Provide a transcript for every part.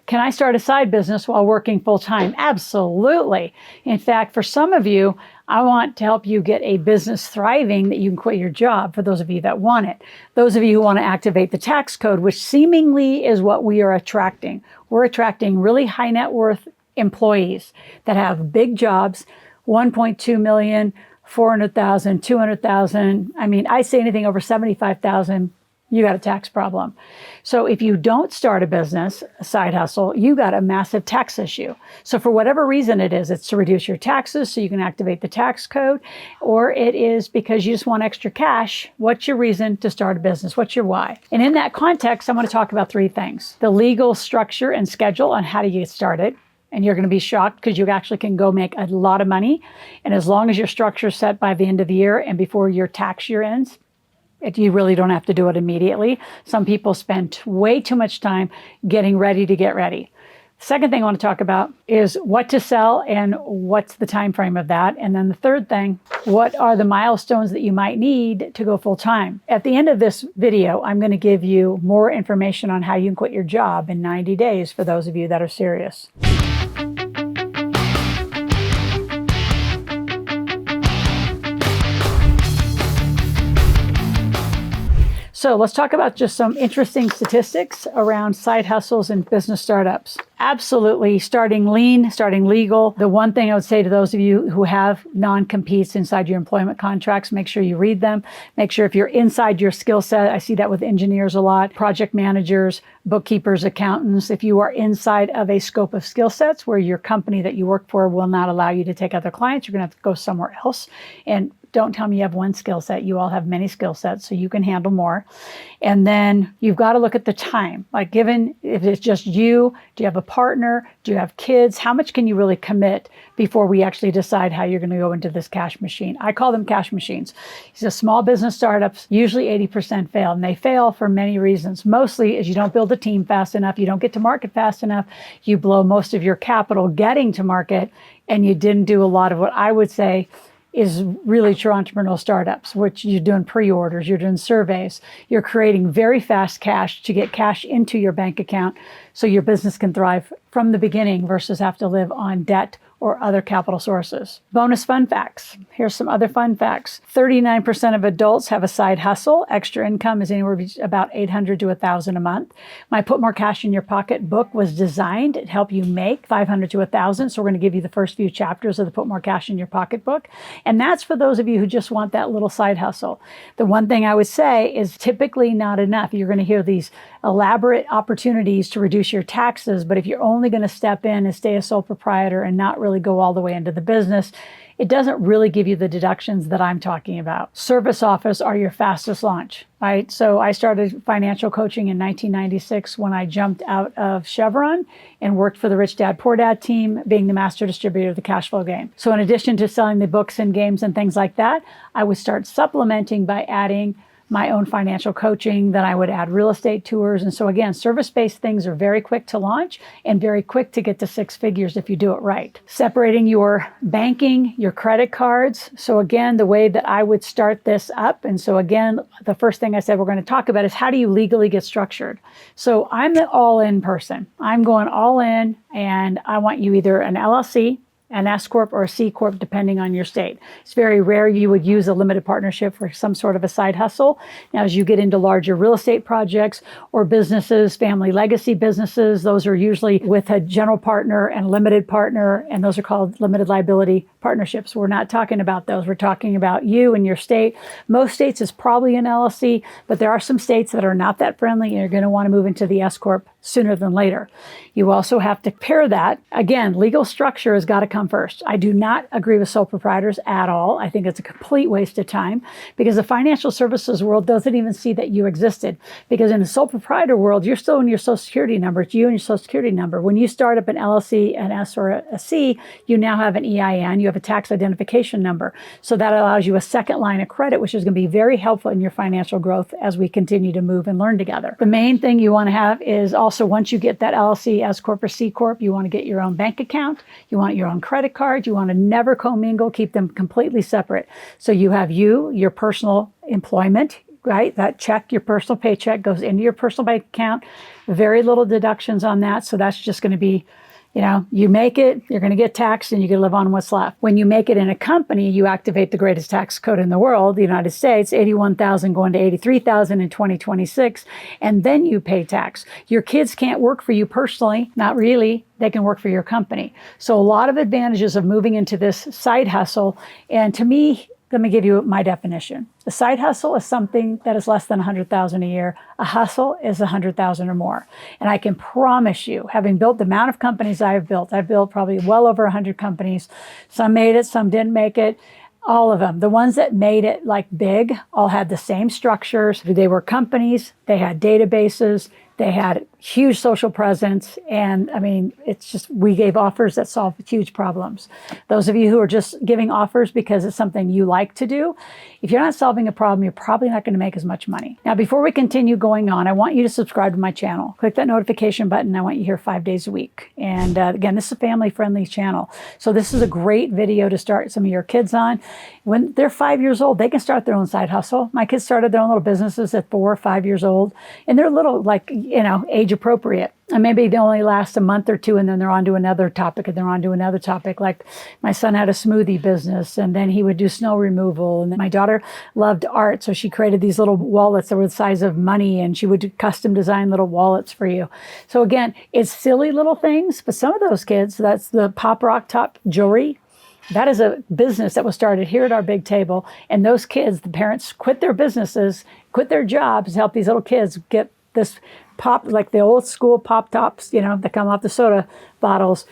Can I start a side business while working full time? Absolutely. In fact, for some of you, I want to help you get a business thriving that you can quit your job, for those of you that want it. Those of you who want to activate the tax code, which seemingly is what we are attracting. We're attracting really high net worth employees that have big jobs, 1.2 million, 400,000, 200,000. I mean, I say anything over 75,000, you got a tax problem. So if you don't start a business, a side hustle, you got a massive tax issue. So for whatever reason it is, it's to reduce your taxes so you can activate the tax code, or it is because you just want extra cash. What's your reason to start a business? What's your why? And in that context, I want to talk about three things: the legal structure and schedule on how to get started. And you're going to be shocked because you actually can go make a lot of money. And as long as your structure is set by the end of the year and before your tax year ends, you really don't have to do it immediately. Some people spend way too much time getting ready to get ready. Second thing I want to talk about is what to sell and what's the time frame of that. And then the third thing, what are the milestones that you might need to go full time? At the end of this video, I'm going to give you more information on how you can quit your job in 90 days for those of you that are serious. So let's talk about just some interesting statistics around side hustles and business startups. Absolutely, starting lean, starting legal. The one thing I would say to those of you who have non-competes inside your employment contracts, make sure you read them. Make sure if you're inside your skill set, I see that with engineers a lot, project managers, bookkeepers, accountants. If you are inside of a scope of skill sets where your company that you work for will not allow you to take other clients, you're going to have to go somewhere else. And don't tell me you have one skill set. You all have many skill sets, so you can handle more. And then you've got to look at the time. Like, given if it's just you, do you have a partner? Do you have kids? How much can you really commit before we actually decide how you're going to go into this cash machine? I call them cash machines. These are small business startups. Usually 80% fail, and they fail for many reasons. Mostly is you don't build a team fast enough. You don't get to market fast enough. You blow most of your capital getting to market, and you didn't do a lot of what I would say is really true entrepreneurial startups, which you're doing pre-orders, you're doing surveys, you're creating very fast cash to get cash into your bank account so your business can thrive from the beginning versus have to live on debt or other capital sources. Bonus fun facts. Here's some other fun facts. 39% of adults have a side hustle. Extra income is anywhere about $800 to $1,000 a month. My Put More Cash in Your Pocket book was designed to help you make $500 to $1,000. So we're going to give you the first few chapters of the Put More Cash in Your Pocket book. And that's for those of you who just want that little side hustle. The one thing I would say is typically not enough. You're going to hear these elaborate opportunities to reduce your taxes, but if you're only going to step in and stay a sole proprietor and not really go all the way into the business, it doesn't really give you the deductions that I'm talking about. Service offers are your fastest launch, right? So I started financial coaching in 1996 when I jumped out of Chevron and worked for the Rich Dad Poor Dad team, being the master distributor of the cash flow game. So in addition to selling the books and games and things like that, I would start supplementing by adding my own financial coaching. Then I would add real estate tours. And so again, service-based things are very quick to launch and very quick to get to six figures if you do it right. Separating your banking, your credit cards. So again, the way that I would start this up. And so again, the first thing I said we're going to talk about is how do you legally get structured? So I'm the all-in person. I'm going all in, and I want you either an LLC, an S Corp, or a C Corp, depending on your state. It's very rare you would use a limited partnership for some sort of a side hustle. Now, as you get into larger real estate projects or businesses, family legacy businesses, those are usually with a general partner and limited partner, and those are called limited liability partnerships. We're not talking about those. We're talking about you and your state. Most states is probably an LLC, but there are some states that are not that friendly, and you're going to want to move into the S Corp sooner than later. You also have to pair that. Again, legal structure has got to come first. I do not agree with sole proprietors at all. I think it's a complete waste of time because the financial services world doesn't even see that you existed. Because in the sole proprietor world, you're still in your social security number. It's you and your social security number. When you start up an LLC, an S, or a C, you now have an EIN. You have a tax identification number. So that allows you a second line of credit, which is going to be very helpful in your financial growth as we continue to move and learn together. The main thing you want to have is also once you get that LLC, S Corp, or C Corp, you want to get your own bank account. You want your own credit card. You want to never commingle, keep them completely separate. So you have your personal employment, right? That check, your personal paycheck, goes into your personal bank account. Very little deductions on that. So that's just going to be, you make it, you're going to get taxed, and you can live on what's left. When you make it in a company, you activate the greatest tax code in the world, the United States, 81,000 going to 83,000 in 2026, and then you pay tax. Your kids can't work for you personally, not really. They can work for your company. So a lot of advantages of moving into this side hustle. And to me, let me give you my definition. A side hustle is something that is less than 100,000 a year. A hustle is 100,000 or more. And I can promise you, having built the amount of companies I've built probably well over 100 companies. Some made it, some didn't make it. All of them. The ones that made it like big all had the same structures. They were companies, they had databases, they had huge social presence. And I mean, it's just, we gave offers that solved huge problems. Those of you who are just giving offers because it's something you like to do, if you're not solving a problem, you're probably not going to make as much money. Now, before we continue going on, I want you to subscribe to my channel. Click that notification button. I want you here 5 days a week. And again, this is a family-friendly channel. So this is a great video to start some of your kids on. When they're 5 years old, they can start their own side hustle. My kids started their own little businesses at 4 or 5 years old. And they're little, like, age appropriate. And maybe they only last a month or two, and then they're on to another topic, and they're on to another topic. Like my son had a smoothie business, and then he would do snow removal. And then my daughter loved art, so she created these little wallets that were the size of money, and she would do custom design little wallets for you. So again, it's silly little things, but some of those kids, that's the pop rock top jewelry. That is a business that was started here at our big table. And those kids, the parents quit their businesses, quit their jobs to help these little kids get this pop, like the old school pop tops, that come off the soda bottles.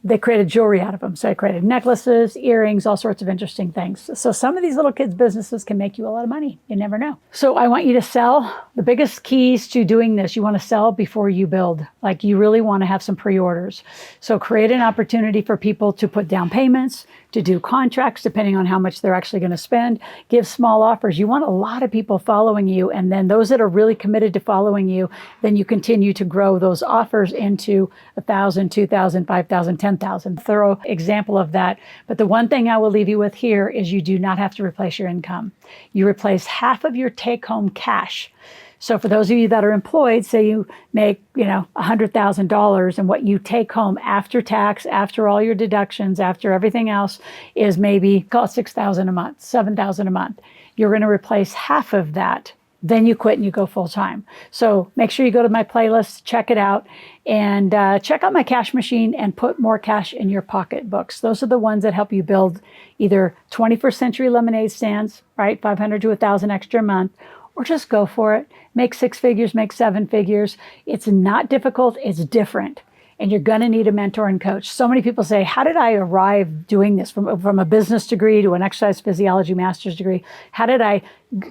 They created jewelry out of them. So they created necklaces, earrings, all sorts of interesting things. So some of these little kids' businesses can make you a lot of money. You never know. So I want you to sell. The biggest keys to doing this, you want to sell before you build. Like you really want to have some pre-orders. So create an opportunity for people to put down payments, to do contracts, depending on how much they're actually going to spend. Give small offers. You want a lot of people following you. And then those that are really committed to following you, then you continue to grow those offers into 1,000, 2,000, 5,000, 10,000. Thorough example of that. But the one thing I will leave you with here is you do not have to replace your income. You replace half of your take-home cash. So for those of you that are employed, say you make, $100,000, and what you take home after tax, after all your deductions, after everything else is maybe call it $6,000 a month, $7,000 a month. You're going to replace half of that. Then you quit and you go full time. So make sure you go to my playlist, check it out, and check out my cash machine and put more cash in your pocketbooks. Those are the ones that help you build either 21st century lemonade stands, right? 500 to 1,000 extra a month, or just go for it. Make 6 figures, make 7 figures. It's not difficult, it's different. And you're gonna need a mentor and coach. So many people say, how did I arrive doing this from a business degree to an exercise physiology master's degree? How did I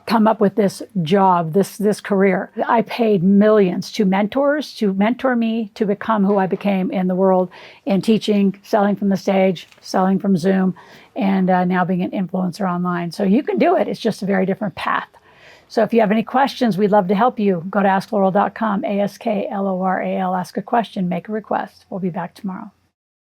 come up with this job, this career? I paid millions to mentors to mentor me to become who I became in the world in teaching, selling from the stage, selling from Zoom, and now being an influencer online. So you can do it, it's just a very different path. So if you have any questions, we'd love to help you. Go to askloral.com, ASKLORAL, ask a question, make a request. We'll be back tomorrow.